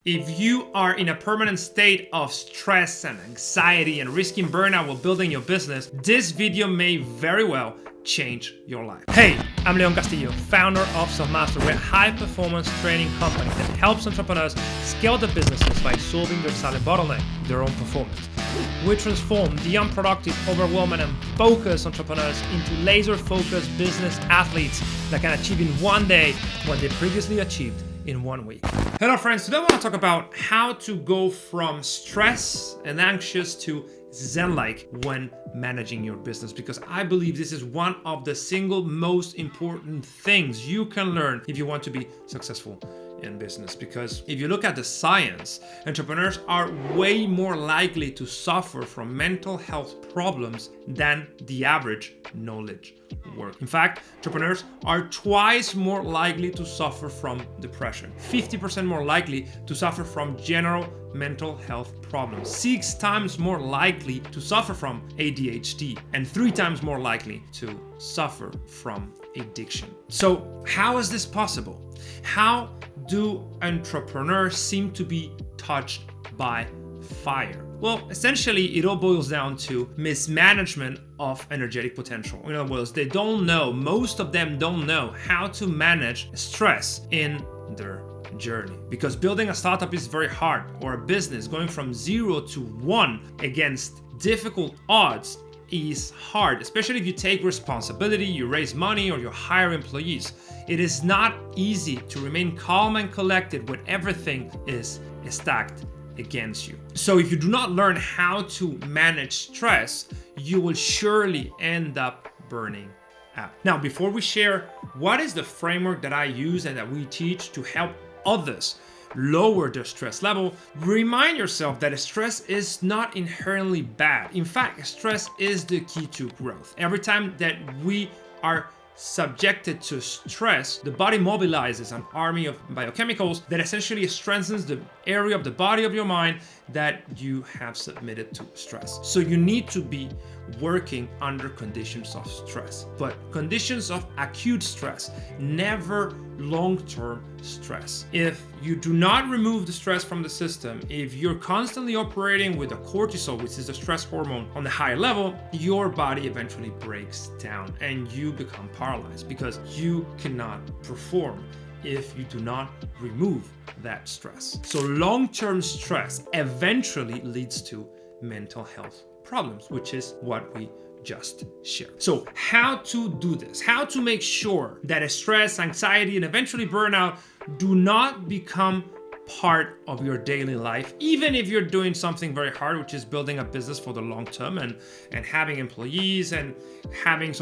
If you are in a permanent state of stress and anxiety and risking burnout while building your business, this video may very well change your life. Hey, I'm Castillo, founder of Selfmastered. We're a high-performance training company that helps entrepreneurs scale their businesses by solving their silent bottleneck, their own performance. We transform the unproductive, overwhelmed, and focused entrepreneurs into laser-focused business athletes that can achieve in one day what they previously achieved in 1 week. Hello friends, today I want to talk about how to go from stress and anxious to zen-like when managing your business, because I believe this is one of the single most important things you can learn if you want to be successful in business. Because if you look at the science, entrepreneurs are way more likely to suffer from mental health problems than the average knowledge work. In fact, entrepreneurs are twice more likely to suffer from depression, 50% more likely to suffer from general mental health problems, 6 times more likely to suffer from ADHD, and 3 times more likely to suffer from addiction. So how is this possible? How do entrepreneurs seem to be touched by fire? Well, essentially, it all boils down to mismanagement of energetic potential. In other words, most of them don't know how to manage stress in their journey. Because building a startup is very hard, or a business going from 0 to 1 against difficult odds is hard, especially if you take responsibility, you raise money, or you hire employees. It is not easy to remain calm and collected when everything is stacked against you. So if you do not learn how to manage stress, you will surely end up burning out. Now, before we share what is the framework that I use and that we teach to help others lower their stress level, remind yourself that stress is not inherently bad. In fact, stress is the key to growth. Every time that we are subjected to stress, the body mobilizes an army of biochemicals that essentially strengthens the area of the body of your mind that you have submitted to stress. So you need to be working under conditions of stress, but conditions of acute stress, never long-term stress. If you do not remove the stress from the system, if you're constantly operating with a cortisol, which is a stress hormone, on the high level, your body eventually breaks down and you become paralyzed because you cannot perform if you do not remove that stress. So long-term stress eventually leads to mental health problems, which is what we just shared. So how to do this? How to make sure that stress, anxiety, and eventually burnout do not become part of your daily life, even if you're doing something very hard, which is building a business for the long term and having employees and having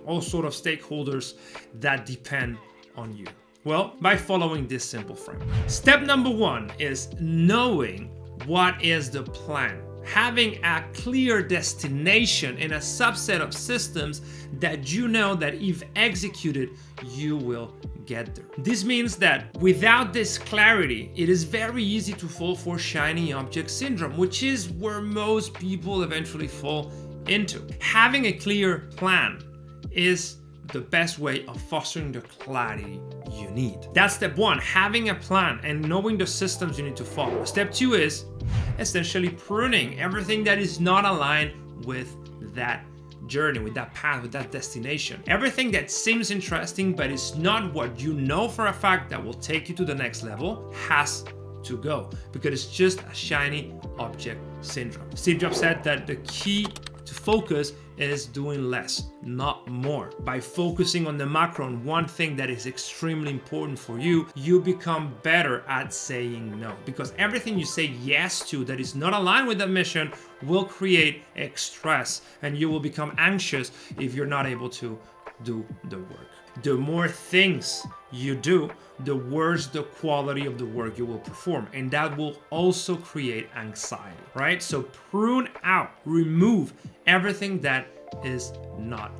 all sort of stakeholders that depend on you. Well, by following this simple framework. Step number 1 is knowing what is the plan. Having a clear destination and a subset of systems that you know that if executed, you will get there. This means that without this clarity, it is very easy to fall for shiny object syndrome, which is where most people eventually fall into. Having a clear plan is the best way of fostering the clarity you need. That's step 1, having a plan and knowing the systems you need to follow. Step 2 is essentially pruning everything that is not aligned with that journey, with that path, with that destination. Everything that seems interesting but is not what you know for a fact that will take you to the next level has to go, because it's just a shiny object syndrome. Steve Jobs said that the key to focus is doing less, not more. By focusing on the macro, on one thing that is extremely important for you, you become better at saying no. Because everything you say yes to that is not aligned with that mission will create stress, and you will become anxious if you're not able to do the work. The more things you do, the worse the quality of the work you will perform, and that will also create anxiety, right? So prune out, remove everything that is not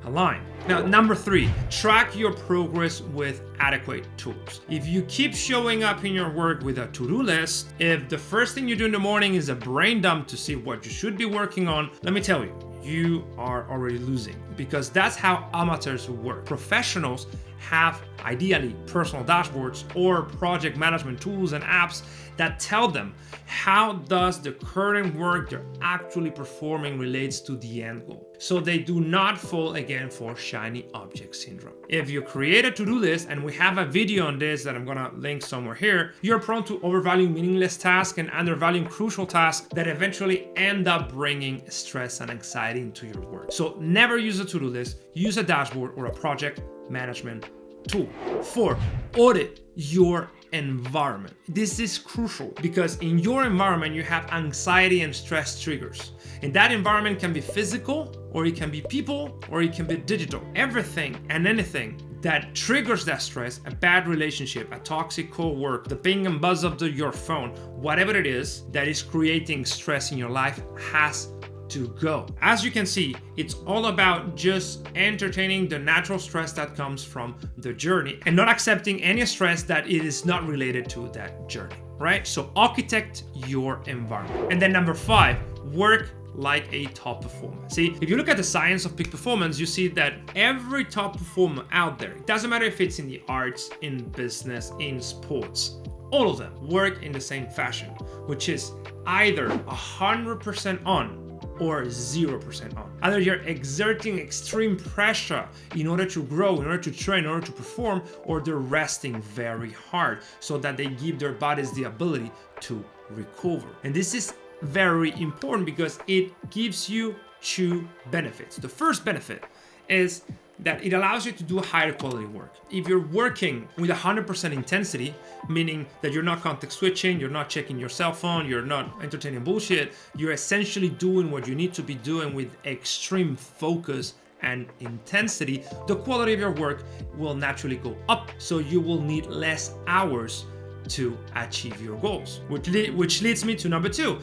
aligned. Now, number 3, track your progress with adequate tools. If you keep showing up in your work with a to-do list, if the first thing you do in the morning is a brain dump to see what you should be working on, let me tell you, you are already losing, because that's how amateurs work. Professionals have ideally personal dashboards or project management tools and apps that tell them how does the current work they're actually performing relates to the end goal, so they do not fall again for shiny object syndrome. If you create a to-do list, and we have a video on this that I'm gonna link somewhere here, you're prone to overvaluing meaningless tasks and undervaluing crucial tasks that eventually end up bringing stress and anxiety into your work. So never use a to-do list, use a dashboard or a project management tool. 4, audit your environment. This is crucial because in your environment you have anxiety and stress triggers, and that environment can be physical, or it can be people, or it can be digital. Everything and anything that triggers that stress, a bad relationship, a toxic co-work, the ping and buzz of your phone, whatever it is that is creating stress in your life, has to go. As you can see, it's all about just entertaining the natural stress that comes from the journey and not accepting any stress that it is not related to that journey, right? So architect your environment. And then number 5, work like a top performer. See, if you look at the science of peak performance, you see that every top performer out there, it doesn't matter if it's in the arts, in business, in sports, all of them work in the same fashion, which is either 100% on or 0% on. Either you're exerting extreme pressure in order to grow, in order to train, in order to perform, or they're resting very hard so that they give their bodies the ability to recover. And this is very important because it gives you 2 benefits. The first benefit is that it allows you to do higher quality work. If you're working with 100% intensity, meaning that you're not context switching, you're not checking your cell phone, you're not entertaining bullshit, you're essentially doing what you need to be doing with extreme focus and intensity, the quality of your work will naturally go up. So you will need less hours to achieve your goals, which leads me to number 2.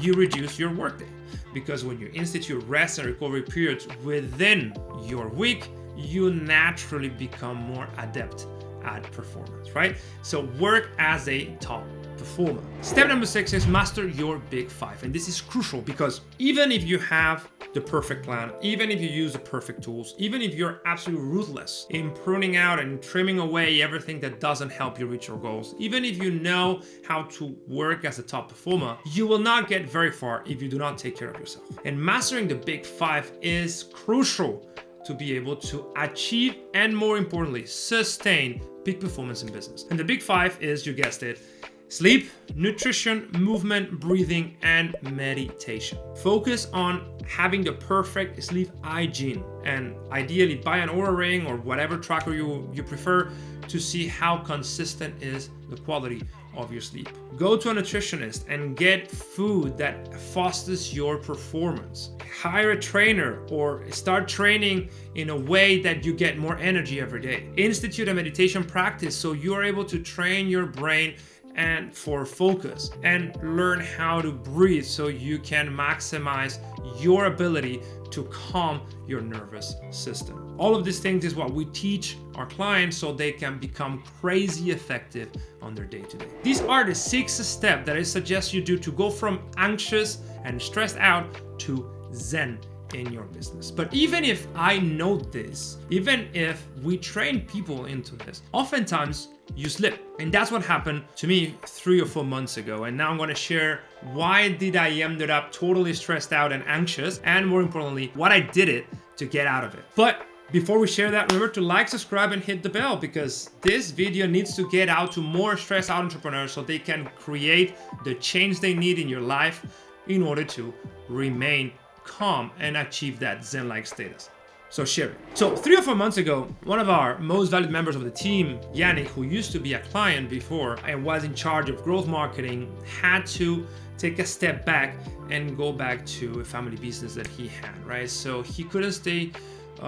You reduce your workday, because when you institute rest and recovery periods within your week, you naturally become more adept at performance, right? So work as a top performer. Step number 6 is master your big 5. And this is crucial because even if you have the perfect plan, even if you use the perfect tools, even if you're absolutely ruthless in pruning out and trimming away everything that doesn't help you reach your goals, even if you know how to work as a top performer, you will not get very far if you do not take care of yourself. And mastering the big 5 is crucial to be able to achieve and, more importantly, sustain peak performance in business. And the big 5 is, you guessed it, sleep, nutrition, movement, breathing, and meditation. Focus on having the perfect sleep hygiene, and ideally buy an Oura Ring or whatever tracker you prefer to see how consistent is the quality of your sleep. Go to a nutritionist and get food that fosters your performance. Hire a trainer or start training in a way that you get more energy every day. Institute a meditation practice so you are able to train your brain and for focus, and learn how to breathe so you can maximize your ability to calm your nervous system. All of these things is what we teach our clients so they can become crazy effective on their day-to-day. These are the 6 steps that I suggest you do to go from anxious and stressed out to Zen in your business. But even if I know this, even if we train people into this, oftentimes you slip. And that's what happened to me 3 or 4 months ago. And now I'm going to share why did I ended up totally stressed out and anxious, and more importantly, what I did it to get out of it. But before we share that, remember to like, subscribe, and hit the bell, because this video needs to get out to more stressed out entrepreneurs so they can create the change they need in your life in order to remain calm and achieve that Zen-like status. So share it. So 3 or 4 months ago, one of our most valued members of the team, Yannick, who used to be a client before and was in charge of growth marketing, had to take a step back and go back to a family business that he had, right? So he couldn't stay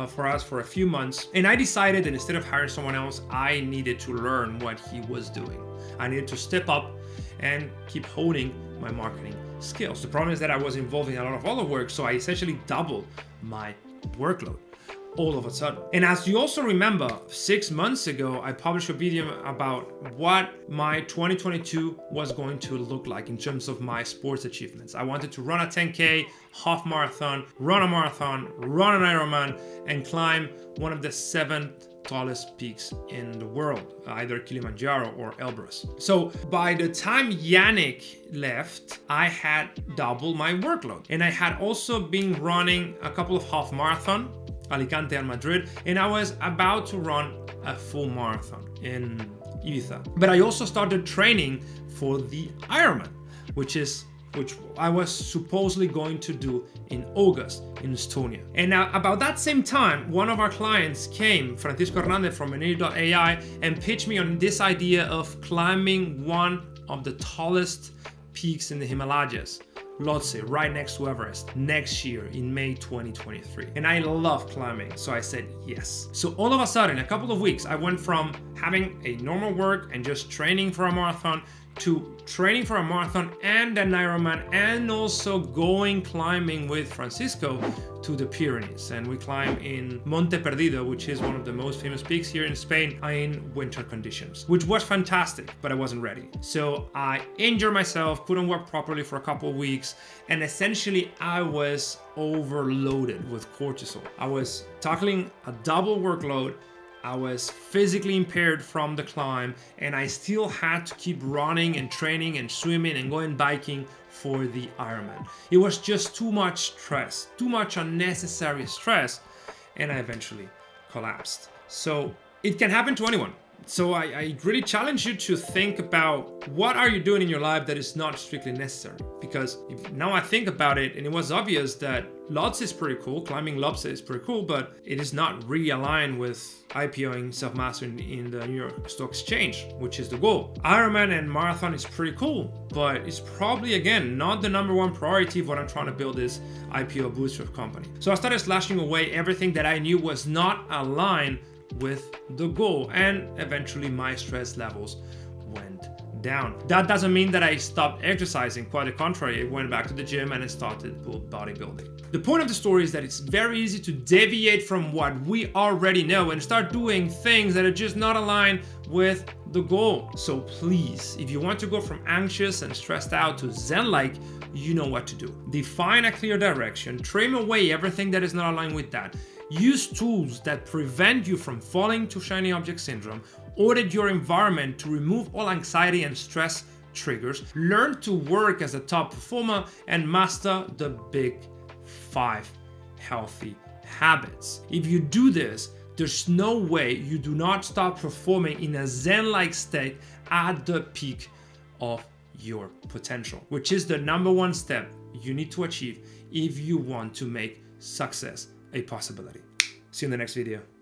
for us for a few months. And I decided that instead of hiring someone else, I needed to learn what he was doing. I needed to step up and keep honing my marketing skills. The problem is that I was involved in a lot of other work, so I essentially doubled my workload all of a sudden. And as you also remember, 6 months ago, I published a video about what my 2022 was going to look like in terms of my sports achievements. I wanted to run a 10K, half marathon, run a marathon, run an Ironman, and climb one of the 7 tallest peaks in the world, either Kilimanjaro or Elbrus. So by the time Yannick left, I had doubled my workload. And I had also been running a couple of half marathon, Alicante and Madrid, and I was about to run a full marathon in Ibiza. But I also started training for the Ironman, which I was supposedly going to do in August in Estonia. And now about that same time, one of our clients came, Francisco Hernandez from Energy.ai, and pitched me on this idea of climbing one of the tallest peaks in the Himalayas, Lhotse, right next to Everest, next year in May 2023. And I love climbing, so I said yes. So all of a sudden, a couple of weeks, I went from having a normal work and just training for a marathon to training for a marathon and an Ironman, and also going climbing with Francisco to the Pyrenees. And we climb in Monte Perdido, which is one of the most famous peaks here in Spain, in winter conditions, which was fantastic, but I wasn't ready. So I injured myself, couldn't work properly for a couple of weeks, and essentially I was overloaded with cortisol. I was tackling a double workload, I was physically impaired from the climb, and I still had to keep running and training and swimming and going biking for the Ironman. It was just too much stress, too much unnecessary stress, and I eventually collapsed. So it can happen to anyone. So I really challenge you to think about what are you doing in your life that is not strictly necessary. Because now I think about it, and it was obvious that Lhotse is pretty cool, climbing Lhotse is pretty cool, but it is not really aligned with IPOing self-mastering in the New York Stock Exchange, which is the goal. Ironman and marathon is pretty cool, but it's probably, again, not the number one priority of what I'm trying to build this IPO bootstrap company. So I started slashing away everything that I knew was not aligned with the goal, and eventually my stress levels went down. That doesn't mean that I stopped exercising, quite the contrary. I went back to the gym and I started bodybuilding. The point of the story is that it's very easy to deviate from what we already know and start doing things that are just not aligned with the goal. So please, if you want to go from anxious and stressed out to Zen-like, you know what to do. Define a clear direction, trim away everything that is not aligned with that. Use tools that prevent you from falling to shiny object syndrome. Audit your environment to remove all anxiety and stress triggers. Learn to work as a top performer and master the big 5 healthy habits. If you do this, there's no way you do not start performing in a Zen-like state at the peak of your potential, which is the number one step you need to achieve if you want to make success a possibility. See you in the next video.